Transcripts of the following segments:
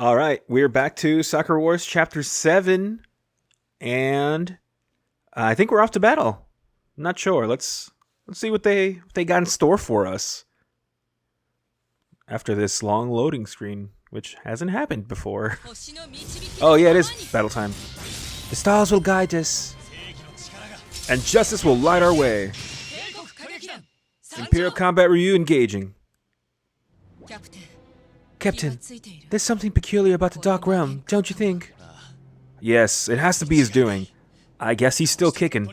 All right, we're back to Sakura Wars Chapter 7, and I think we're off to battle. I'm not sure. Let's see what they got in store for us after this long loading screen, which hasn't happened before. Oh yeah, it is battle time. The stars will guide us, and justice will light our way. Imperial Combat Ryu engaging. Captain, there's something peculiar about the Dark Realm, don't you think? Yes, it has to be his doing. I guess he's still kicking.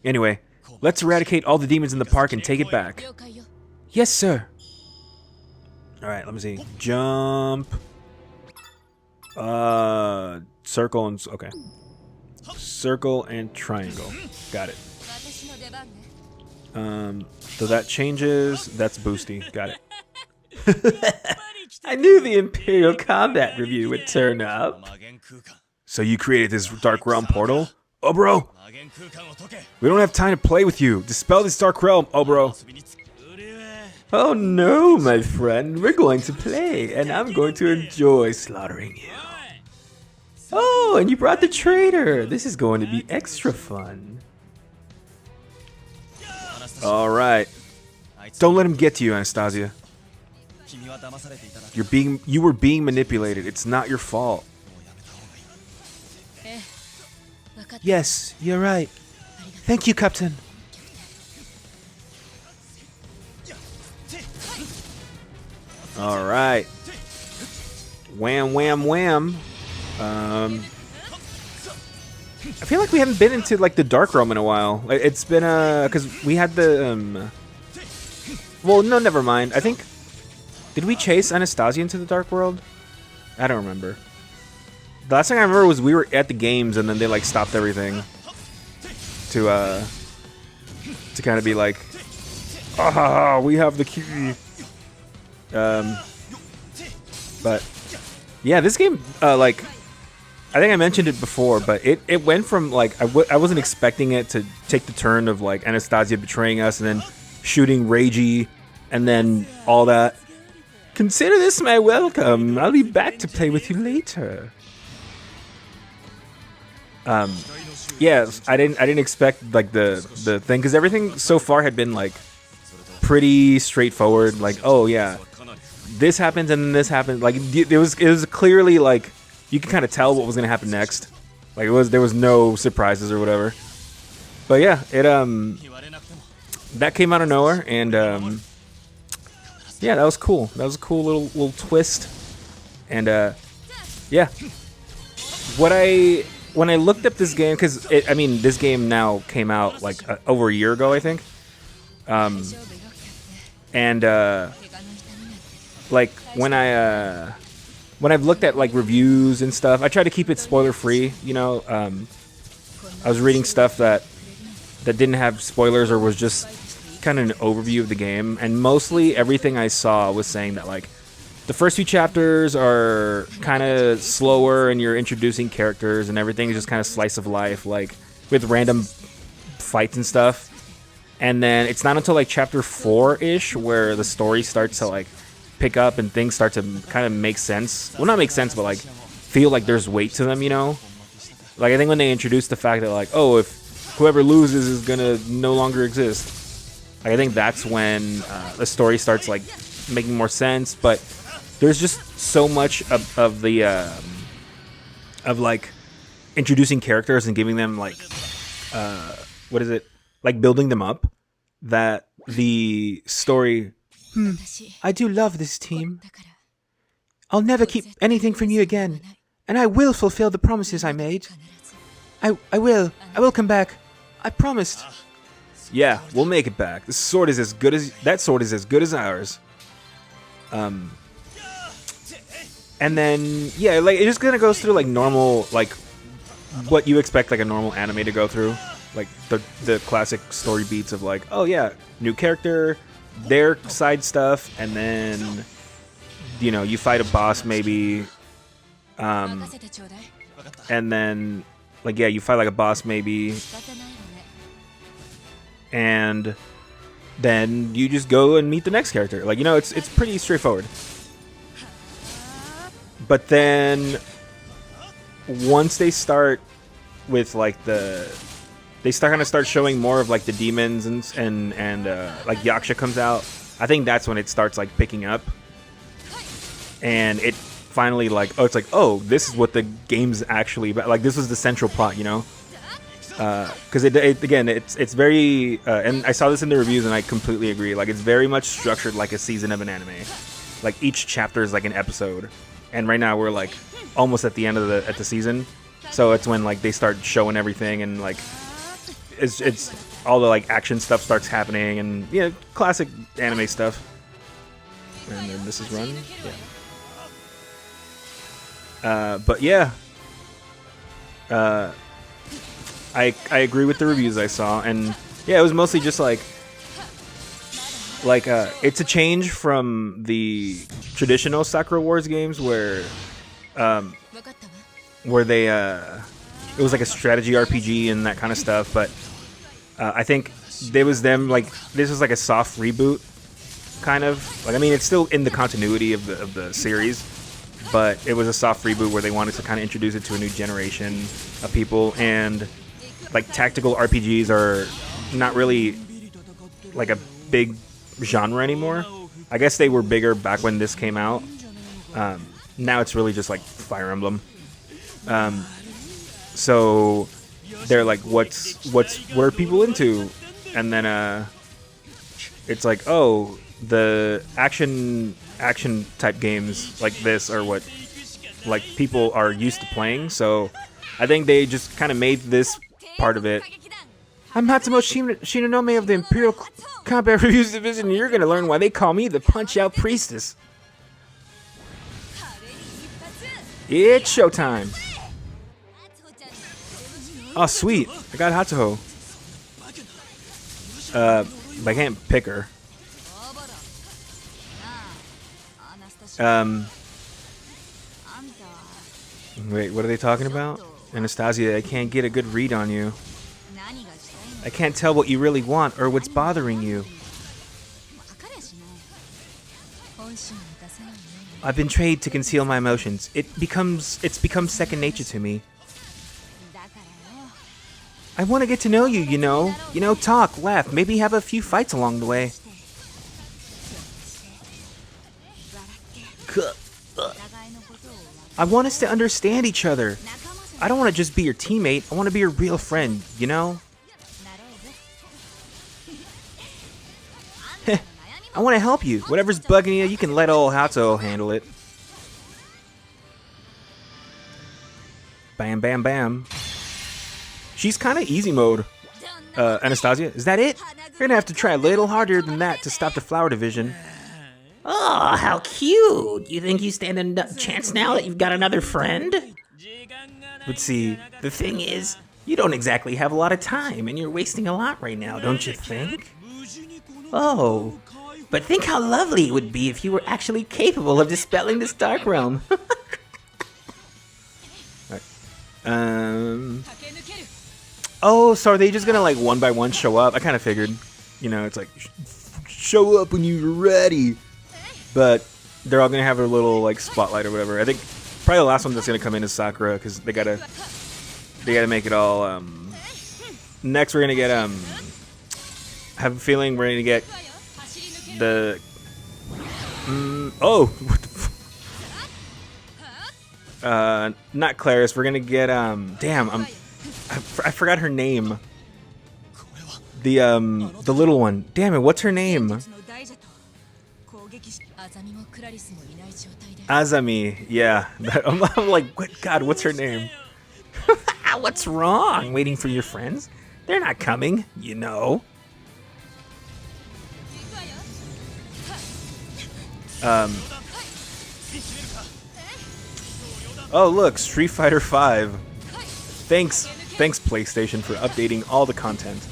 Anyway, let's eradicate all the demons in the park and take it back. Yes, sir. Alright, let me see. Jump. Circle and... okay. Circle and triangle. Got it. So that changes. That's boosty. Got it. I knew the Imperial Combat Review would turn up. So you created this Dark Realm portal? Oh, bro. We don't have time to play with you. Dispel this Dark Realm, oh, bro. Oh, no, my friend. We're going to play, and I'm going to enjoy slaughtering you. Oh, and you brought the traitor. This is going to be extra fun. All right. Don't let him get to you, Anastasia. You were being manipulated. It's not your fault. Yes, you're right. Thank you, Captain. All right. Wham, wham, wham. I feel like we haven't been into like the Dark Realm in a while. It's been because we had the well, no, never mind. I think, did we chase Anastasia into the Dark World? I don't remember. The last thing I remember was we were at the games and then they like stopped everything to kind of be like, ah, we have the key. But yeah, this game like, I think I mentioned it before, but it went from like I wasn't expecting it to take the turn of like Anastasia betraying us and then shooting Reiji and then all that. Consider this my welcome. I'll be back to play with you later. Yeah, I didn't expect like the thing, because everything so far had been like pretty straightforward. Like, oh yeah, this happens and then this happens. Like it was clearly like you could kind of tell what was gonna happen next. Like there was no surprises or whatever. But yeah, it that came out of nowhere, and yeah, that was cool. That was a cool little twist. And yeah, when I looked up this game, because I mean this game now came out like over a year ago, I think. And like when I've looked at like reviews and stuff, I try to keep it spoiler free. You know, I was reading stuff that didn't have spoilers or was just kind of an overview of the game, and mostly everything I saw was saying that like the first few chapters are kind of slower and you're introducing characters and everything is just kind of slice of life, like with random fights and stuff. And then it's not until like chapter 4-ish where the story starts to like pick up and things start to kind of make sense. Well, not make sense, but like feel like there's weight to them, you know? Like I think when they introduced the fact that like, oh, if whoever loses is gonna no longer exist, like, I think that's when the story starts like making more sense. But there's just so much of the of like introducing characters and giving them like what is it, like building them up, that the story. I do love this team. I'll never keep anything from you again, and I will fulfill the promises I made. I will come back. I promised. Yeah, we'll make it back. This sword is as good as that sword is as good as ours. And then yeah, like it just kind of goes through like normal, like what you expect like a normal anime to go through, like the classic story beats of like, oh yeah, new character, their side stuff, and then you know you fight a boss maybe, and then like yeah you fight like a boss maybe. And then you just go and meet the next character. Like, you know, it's pretty straightforward. But then once they start with like they start showing more of like the demons and like Yaksha comes out. I think that's when it starts like picking up, and it finally like this is what the game's actually about. Like this was the central plot, you know. Because it's very and I saw this in the reviews and I completely agree. Like it's very much structured like a season of an anime. Like each chapter is like an episode, and right now we're like almost at the end of the season, so it's when like they start showing everything and like it's all the like action stuff starts happening and classic anime stuff. And then this is run, but yeah. I agree with the reviews I saw, and yeah, it was mostly just like it's a change from the traditional Sakura Wars games where they it was like a strategy RPG and that kind of stuff, but I think this was like a soft reboot, kind of. Like I mean, it's still in the continuity of the series, but it was a soft reboot where they wanted to kind of introduce it to a new generation of people. And like tactical RPGs are not really like a big genre anymore. I guess they were bigger back when this came out. Now it's really just like Fire Emblem. So they're like, what are people into? And then it's like, oh, the action type games like this are what like people are used to playing. So I think they just kind of made this part of it. I'm Hatsumo Shinonome of the Imperial Combat Reviews Division, and you're gonna learn why they call me the Punch-Out Priestess. It's showtime. Oh, sweet. I got Hatsuho. But I can't pick her. Wait, what are they talking about? Anastasia, I can't get a good read on you. I can't tell what you really want or what's bothering you. I've been trained to conceal my emotions. It's become second nature to me. I want to get to know you, you know. Talk, laugh, maybe have a few fights along the way. I want us to understand each other. I don't want to just be your teammate. I want to be your real friend, you know? I want to help you. Whatever's bugging you, you can let old Hato handle it. Bam, bam, bam. She's kind of easy mode. Anastasia, is that it? You're going to have to try a little harder than that to stop the flower division. Oh, how cute! You think you stand a chance now that you've got another friend? But see, The thing is, you don't exactly have a lot of time, and you're wasting a lot right now, don't you think? Oh, but think how lovely it would be if you were actually capable of dispelling this dark realm. Oh, so are they just gonna like one by one show up? I kind of figured, it's like show up when you're ready. But they're all gonna have their little like spotlight or whatever. I think probably the last one that's gonna come in is Sakura, because they gotta make it all. Next, we're gonna get I have a feeling we're gonna get the. Oh, what the not Claris. We're gonna get Damn, I forgot her name. The little one. Damn it, what's her name? Azami, yeah. I'm like, what? God, what's her name? What's wrong? Waiting for your friends? They're not coming, you know. Oh, look, Street Fighter V. Thanks, PlayStation, for updating all the content.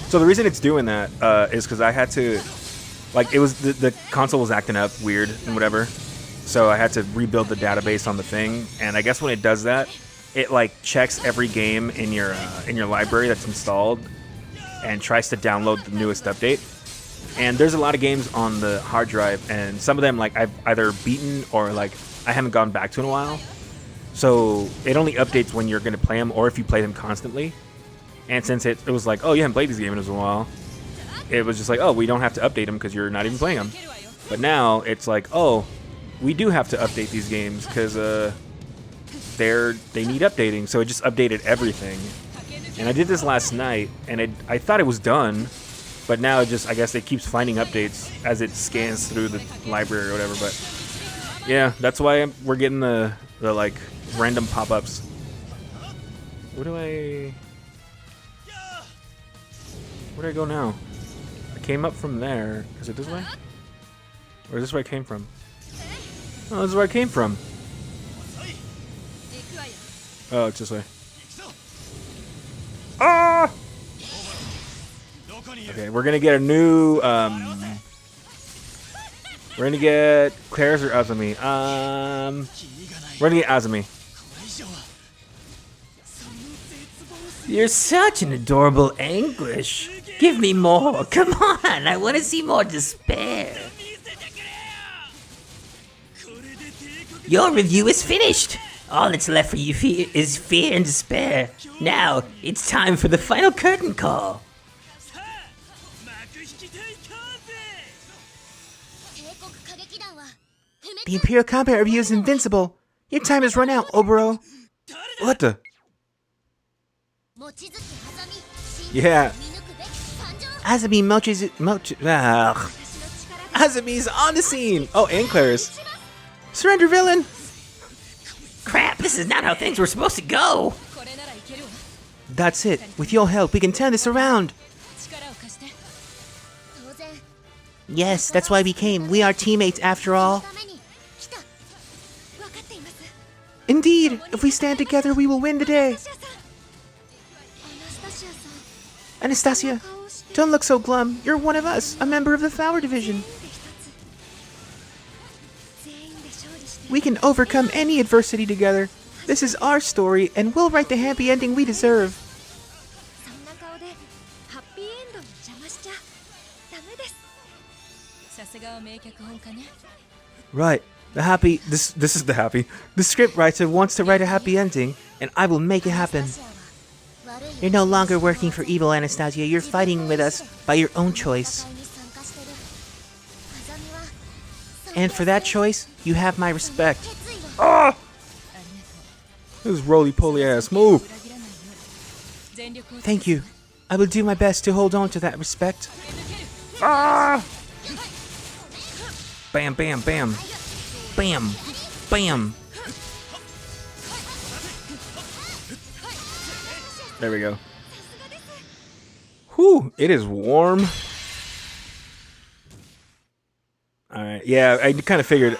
So the reason it's doing that is because I had to, like, it was the console was acting up weird and whatever. So I had to rebuild the database on the thing, and I guess when it does that, it like checks every game in your library that's installed and tries to download the newest update. And there's a lot of games on the hard drive, and some of them like I've either beaten or like I haven't gone back to in a while. So it only updates when you're going to play them or if you play them constantly. And since it was like, oh, you haven't played this game in a while, it was just like, oh, we don't have to update them because you're not even playing them. But now it's like, oh, we do have to update these games because they need updating. So it just updated everything. And I did this last night, and I thought it was done. But now it just, I guess it keeps finding updates as it scans through the library or whatever. But yeah, that's why we're getting the like random pop-ups. Where do I go now? I came up from there. Is it this way? Or is this where I came from? Oh, this is where I came from. Oh, it's this way. Ah! Okay, we're gonna get a new, we're gonna get Claire's or Azumi. We're gonna get Azumi. You're such an adorable anguish. Give me more. Come on, I want to see more despair. Your review is finished. All that's left for you is fear and despair. Now, it's time for the final curtain call. The Imperial Combat Review is invincible. Your time has run out, Oboro. What the? Yeah. Azumi Azumi's on the scene. Oh, and Claire's. Surrender, villain. Crap, this is not how things were supposed to go. That's it. With your help, we can turn this around. Yes, that's why we came. We are teammates after all. Indeed, if we stand together, we will win the day. Anastasia, don't look so glum. You're one of us, a member of the Flower Division. We can overcome any adversity together. This is our story, and we'll write the happy ending we deserve. Right. This is the happy. The script writer wants to write a happy ending, and I will make it happen. You're no longer working for evil, Anastasia. You're fighting with us by your own choice. And for that choice, you have my respect. Ah! This roly-poly ass move. Thank you. I will do my best to hold on to that respect. Ah! Bam, bam, bam. Bam, bam. There we go. Whew, it is warm. Alright, yeah, I kind of figured,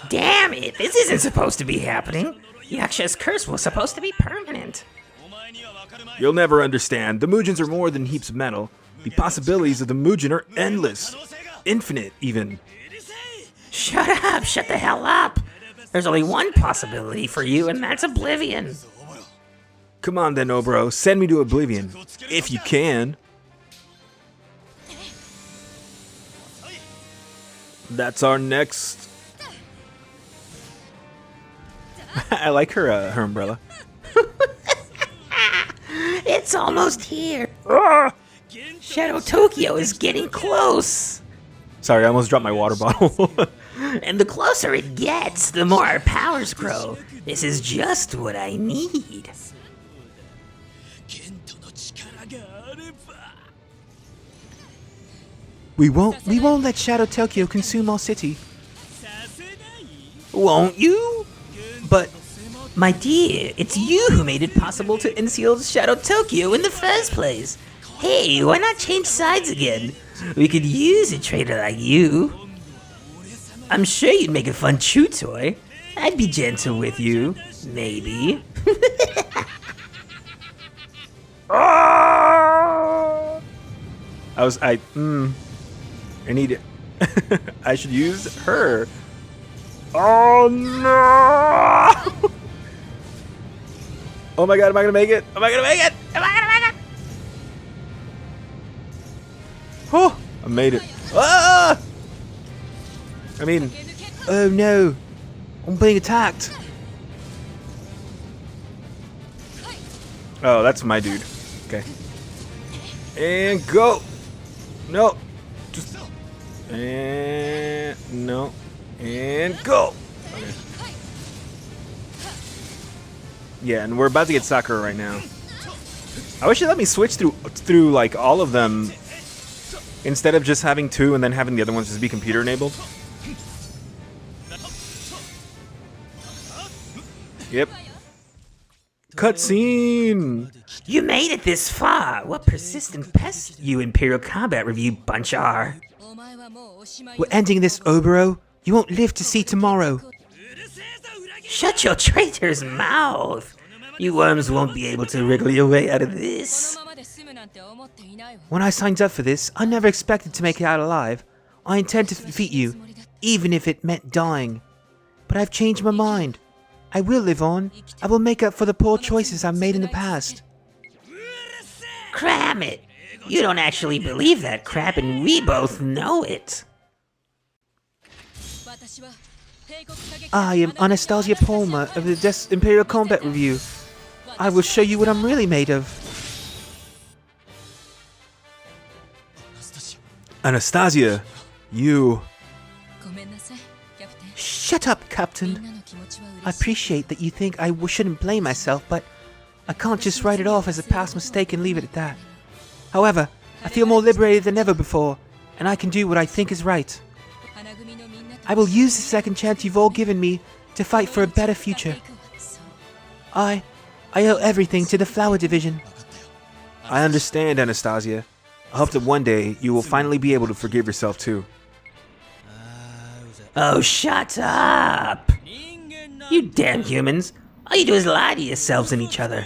Damn it, this isn't supposed to be happening. Yaksha's curse was supposed to be permanent. you'll never understand. The Muujins are more than heaps of metal. The possibilities of the Muujin are endless. Infinite, even. Shut up, shut the hell up. There's only one possibility for you, and that's oblivion. Come on then, Obro, send me to Oblivion. If you can. That's our next... I like her umbrella. It's almost here. Ah! Shadow Tokyo is getting close. Sorry, I almost dropped my water bottle. And the closer it gets, the more our powers grow. This is just what I need. We won't let Shadow Tokyo consume all city. Won't you? But, my dear, it's you who made it possible to unseal Shadow Tokyo in the first place. Hey, why not change sides again? We could use a traitor like you. I'm sure you'd make a fun chew toy. I'd be gentle with you, maybe. I need it. I should use her. Oh no! Oh my god, am I gonna make it? Am I gonna make it? Am I gonna make it? Oh, I made it. Ah! I mean, Oh no. I'm being attacked. Oh, that's my dude. Okay. And go. No. Just. And no. And go. Okay. Yeah, and we're about to get Sakura right now. I wish it let me switch through like all of them instead of just having two and then having the other ones just be computer enabled. Yep. Cutscene. You made it this far. What persistent pests you Imperial Combat Review bunch are. We're ending this, Oboro. You won't live to see tomorrow. Shut your traitor's mouth. You worms won't be able to wriggle your way out of this. When I signed up for this, I never expected to make it out alive. I intend to defeat you, even if it meant dying. But I've changed my mind. I will live on. I will make up for the poor choices I've made in the past. Cram it. You don't actually believe that crap, and we both know it. I am Anastasia Palmer of the Imperial Combat Review. I will show you what I'm really made of. Anastasia, you. Shut up, Captain. I appreciate that you think I shouldn't blame myself, but I can't just write it off as a past mistake and leave it at that. However, I feel more liberated than ever before, and I can do what I think is right. I will use the second chance you've all given me to fight for a better future. I owe everything to the Flower Division. I understand, Anastasia. I hope that one day you will finally be able to forgive yourself too. Oh, shut up! You damn humans. All you do is lie to yourselves and each other.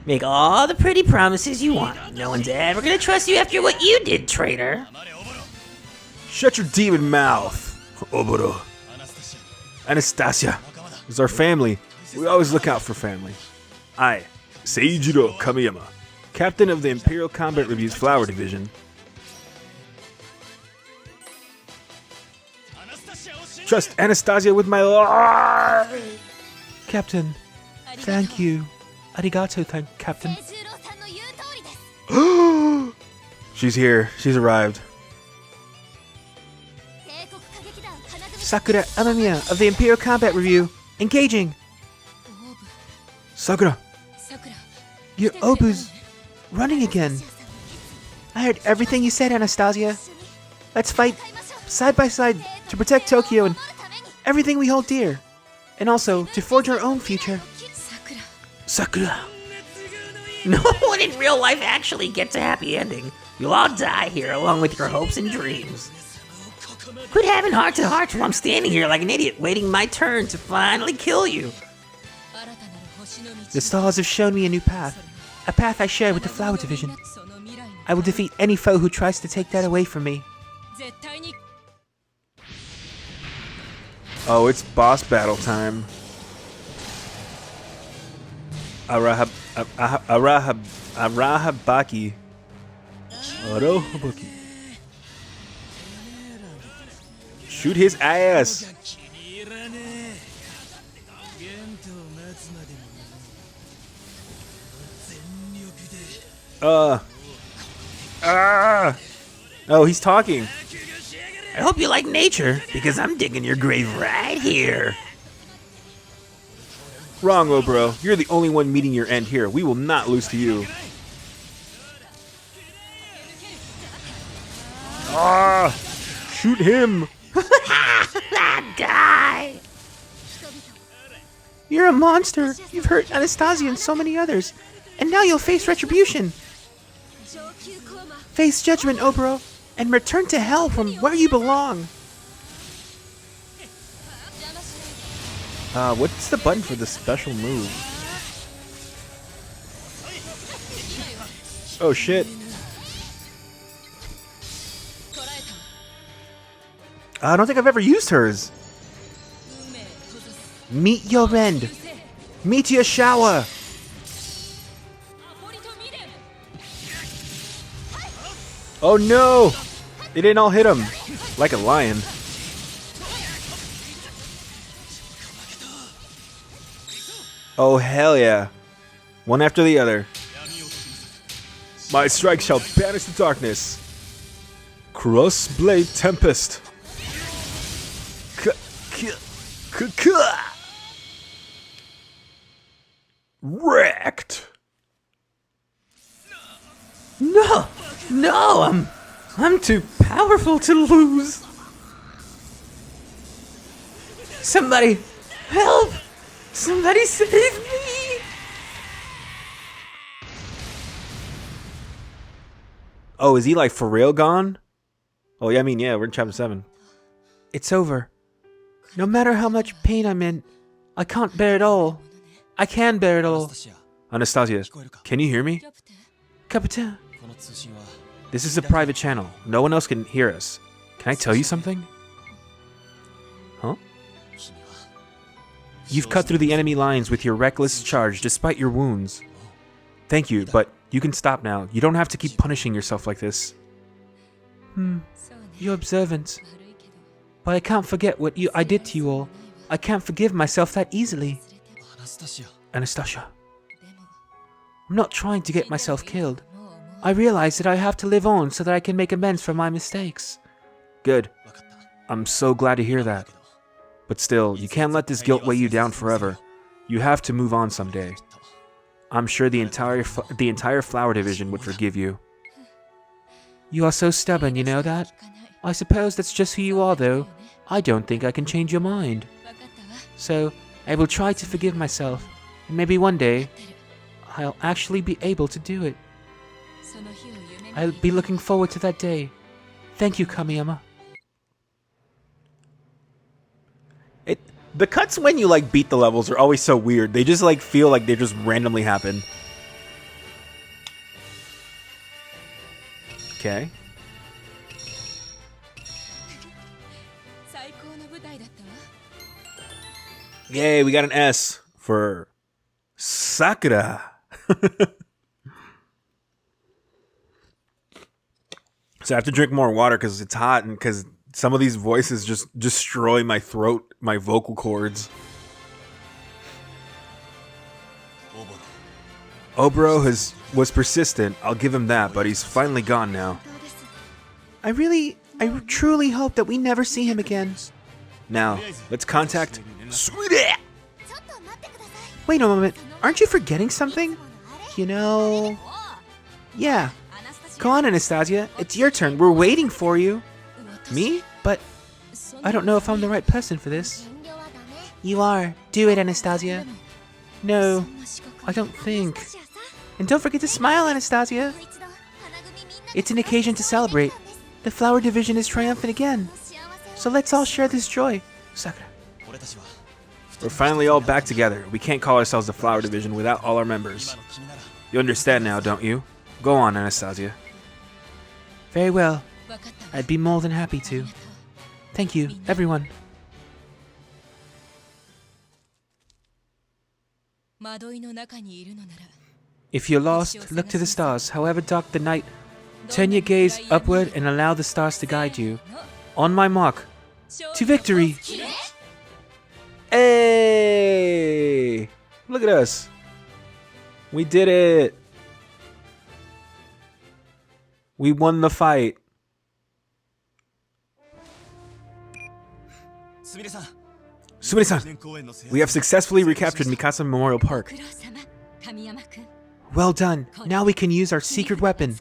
Make all the pretty promises you want. No one's ever gonna trust you after what you did, traitor. Shut your demon mouth, Oboro. Anastasia is our family. We always look out for family. I, Seijiro Kamiyama, captain of the Imperial Combat Review's Flower Division. Trust Anastasia with my life. Captain, thank you. Arigato, Captain. She's here. She's arrived. Sakura Amamiya of the Imperial Combat Review. Engaging. Sakura. Your Obu's running again. I heard everything you said, Anastasia. Let's fight side by side to protect Tokyo and everything we hold dear. And also to forge our own future. Sakura. No one in real life actually gets a happy ending. You'll all die here along with your hopes and dreams. Quit having heart-to-hearts while I'm standing here like an idiot waiting my turn to finally kill you. The stars have shown me a new path. A path I share with the Flower Division. I will defeat any foe who tries to take that away from me. Oh, it's boss battle time. Arahabaki. Arahabaki. Shoot his ass. Oh, he's talking. I hope you like nature, because I'm digging your grave right here. Wrong, Oboro. You're the only one meeting your end here. We will not lose to you. Shoot him. Die! You're a monster. You've hurt Anastasia and so many others. And now you'll face retribution. Face judgment, Oboro, and return to hell from where you belong. What's the button for the special move? Oh shit. I don't think I've ever used hers. Meet your end. Meet your shower. Oh no! It didn't all hit him. Like a lion. Oh, hell yeah. One after the other. My strike shall banish the darkness. Crossblade Tempest. Wrecked. No! No! I'm too powerful to lose. Somebody help! Somebody save me! Oh, is he like for real gone? Oh, yeah, I mean, yeah, we're in chapter 7. It's over. No matter how much pain I'm in, I can't bear it all. I can bear it all. Anastasia, can you hear me? Captain. This is a private channel. No one else can hear us. Can I tell you something? Huh? You've cut through the enemy lines with your reckless charge despite your wounds. Thank you, but you can stop now. You don't have to keep punishing yourself like this. You're observant. But I can't forget what I did to you all. I can't forgive myself that easily. Anastasia. I'm not trying to get myself killed. I realize that I have to live on so that I can make amends for my mistakes. Good. I'm so glad to hear that. But still, you can't let this guilt weigh you down forever. You have to move on someday. I'm sure the entire flower division would forgive you. You are so stubborn, you know that? I suppose that's just who you are, though. I don't think I can change your mind. So, I will try to forgive myself, and maybe one day, I'll actually be able to do it. I'll be looking forward to that day. Thank you, Kamiyama. The cuts when you like beat the levels are always so weird. They just like feel like they just randomly happen. Okay. Yay, we got an S for Sakura. So I have to drink more water because it's hot and because some of these voices just destroy my throat, my vocal cords. Obro was persistent, I'll give him that, but he's finally gone now. I truly hope that we never see him again. Now, let's contact Sweetie! Wait a moment, aren't you forgetting something? You know... Yeah. Go on, Anastasia, it's your turn, we're waiting for you. Me? But I don't know if I'm the right person for this. You are. Do it, Anastasia. No, I don't think. And don't forget to smile, Anastasia. It's an occasion to celebrate. The flower division is triumphant again. So let's all share this joy. Sakura. We're finally all back together. We can't call ourselves the flower division without all our members. You understand now, don't you? Go on, Anastasia. Very well. I'd be more than happy to. Thank you, everyone. If you're lost, look to the stars. However dark the night, turn your gaze upward and allow the stars to guide you. On my mark, to victory! Hey! Look at us. We did it. We won the fight. Sumire-san, we have successfully recaptured Mikasa Memorial Park. Well done. Now we can use our secret weapon.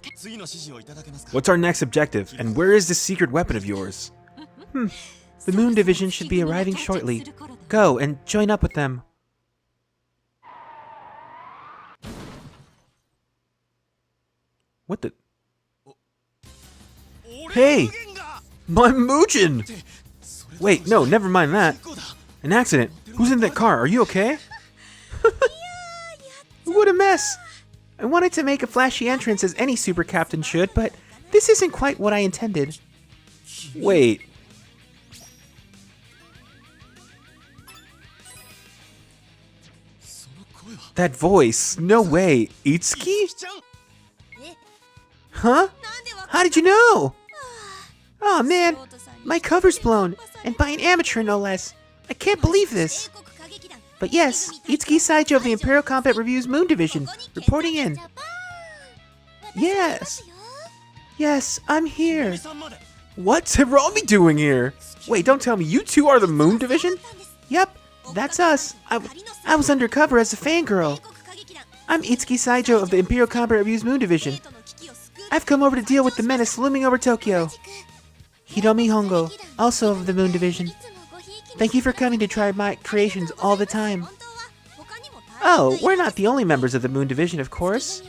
What's our next objective, and where is this secret weapon of yours? The Moon Division should be arriving shortly. Go and join up with them. What the? Hey! My Muujin! Wait, no, never mind that. An accident. Who's in that car? Are you okay? What a mess! I wanted to make a flashy entrance as any super captain should, but this isn't quite what I intended. Wait. That voice. No way. Itsuki? Huh? How did you know? Oh man, my cover's blown, and by an amateur no less. I can't believe this. But yes, Itsuki Saicho of the Imperial Combat Review's Moon Division, reporting in. Yes. Yes, I'm here. What's Hiromi doing here? Wait, don't tell me you two are the Moon Division? Yep, that's us. I was undercover as a fangirl. I'm Itsuki Saijo of the Imperial Combat Review's Moon Division. I've come over to deal with the menace looming over Tokyo. Hiromi Hongo, also of the Moon Division. Thank you for coming to try my creations all the time. Oh, we're not the only members of the Moon Division, of course.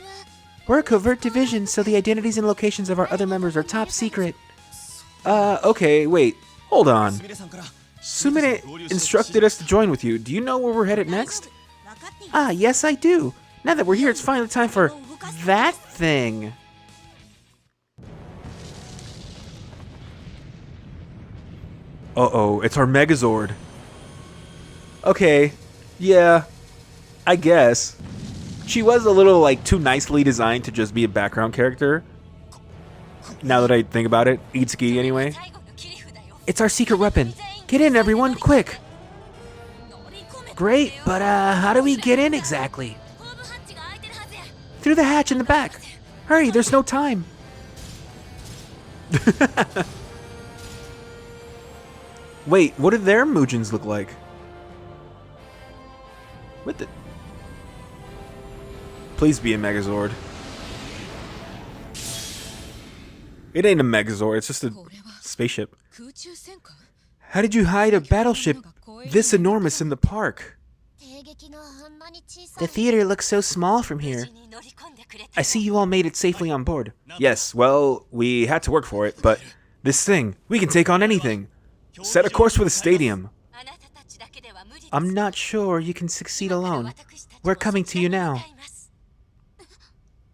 We're a covert division, so the identities and locations of our other members are top secret. Okay, wait. Hold on. Sumire instructed us to join with you. Do you know where we're headed next? Ah, yes I do. Now that we're here, it's finally time for that thing. Uh-oh, it's our Megazord. Okay, yeah, I guess. She was a little, like, too nicely designed to just be a background character. Now that I think about it. Itsuki, anyway. It's our secret weapon. Get in, everyone, quick. Great, but how do we get in exactly? Through the hatch in the back. Hurry, there's no time. Wait, what do their Muujins look like? What the? Please be a Megazord. It ain't a Megazord, it's just a spaceship. How did you hide a battleship this enormous in the park? The theater looks so small from here. I see you all made it safely on board. Yes, well, we had to work for it, but this thing, we can take on anything. Set a course for the stadium. I'm not sure you can succeed alone. We're coming to you now.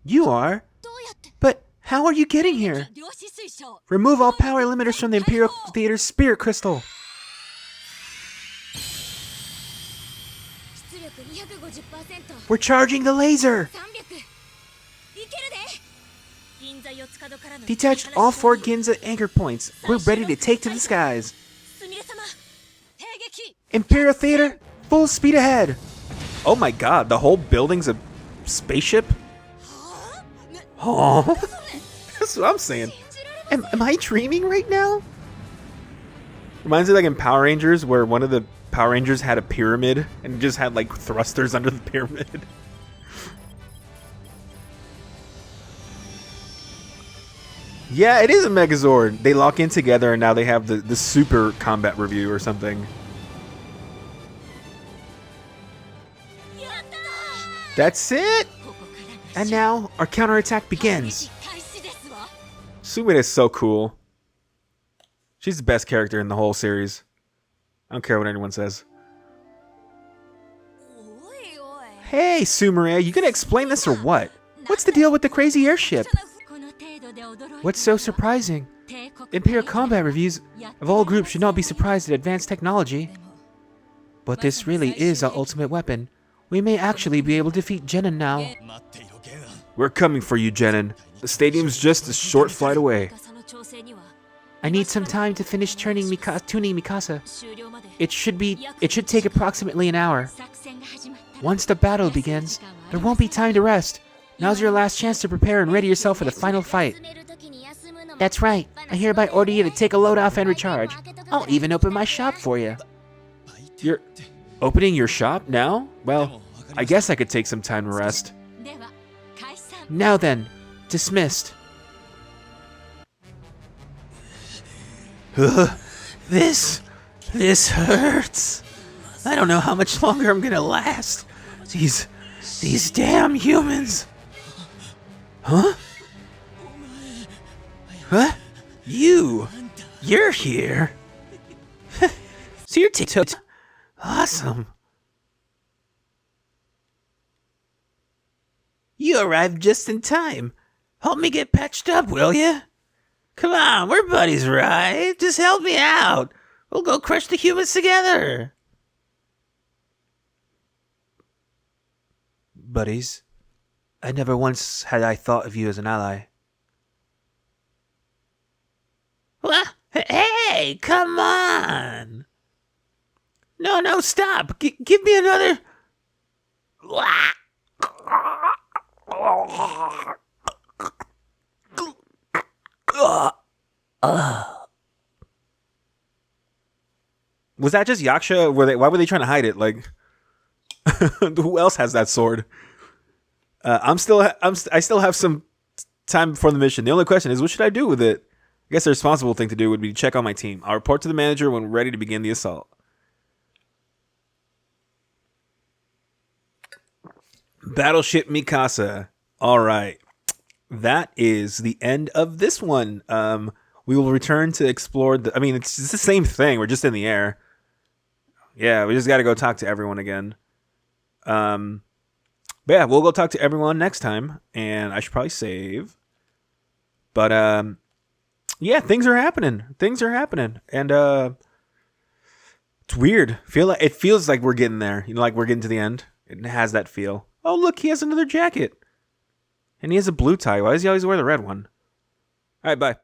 You are? But how are you getting here? Remove all power limiters from the Imperial Theater's Spirit Crystal. We're charging the laser! Detached all 4 Ginza anchor points. We're ready to take to the skies. Imperial Theater, full speed ahead. Oh my god, the whole building's a spaceship? Oh, that's what I'm saying. Am I dreaming right now? Reminds me like in Power Rangers where one of the Power Rangers had a pyramid and just had like thrusters under the pyramid. Yeah, it is a Megazord. They lock in together and now they have the super combat review or something. That's it! And now, our counterattack begins. Sumire is so cool. She's the best character in the whole series. I don't care what anyone says. Hey, Sumire, you gonna explain this or what? What's the deal with the crazy airship? What's so surprising? Imperial Combat Reviews of all groups should not be surprised at advanced technology. But this really is our ultimate weapon. We may actually be able to defeat Genin now. We're coming for you, Genin. The stadium's just a short flight away. I need some time to finish tuning Mikasa. It should take approximately an hour. Once the battle begins, there won't be time to rest. Now's your last chance to prepare and ready yourself for the final fight. That's right. I hereby order you to take a load off and recharge. I'll even open my shop for you. You're opening your shop now? Well, I guess I could take some time to rest. Now then, dismissed. This hurts. I don't know how much longer I'm gonna last. These damn humans. Huh? Huh? You're here. So you're awesome. You arrived just in time. Help me get patched up, will ya? Come on, we're buddies, right? Just help me out. We'll go crush the humans together. Buddies, I never once had I thought of you as an ally. What? Hey, come on. No, stop. Give me another. Was that just Yaksha? Why were they trying to hide it? Like, who else has that sword? I still have some time before the mission. The only question is, what should I do with it? I guess the responsible thing to do would be to check on my team. I'll report to the manager when we're ready to begin the assault. Battleship Mikasa. All right. That is the end of this one. We will return to explore the... I mean, it's the same thing. We're just in the air. Yeah, we just got to go talk to everyone again. But yeah, we'll go talk to everyone next time. And I should probably save. But, yeah, things are happening. And, it's weird. It feels like we're getting there. You know, like we're getting to the end. It has that feel. Oh, look, he has another jacket. And he has a blue tie. Why does he always wear the red one? All right, bye.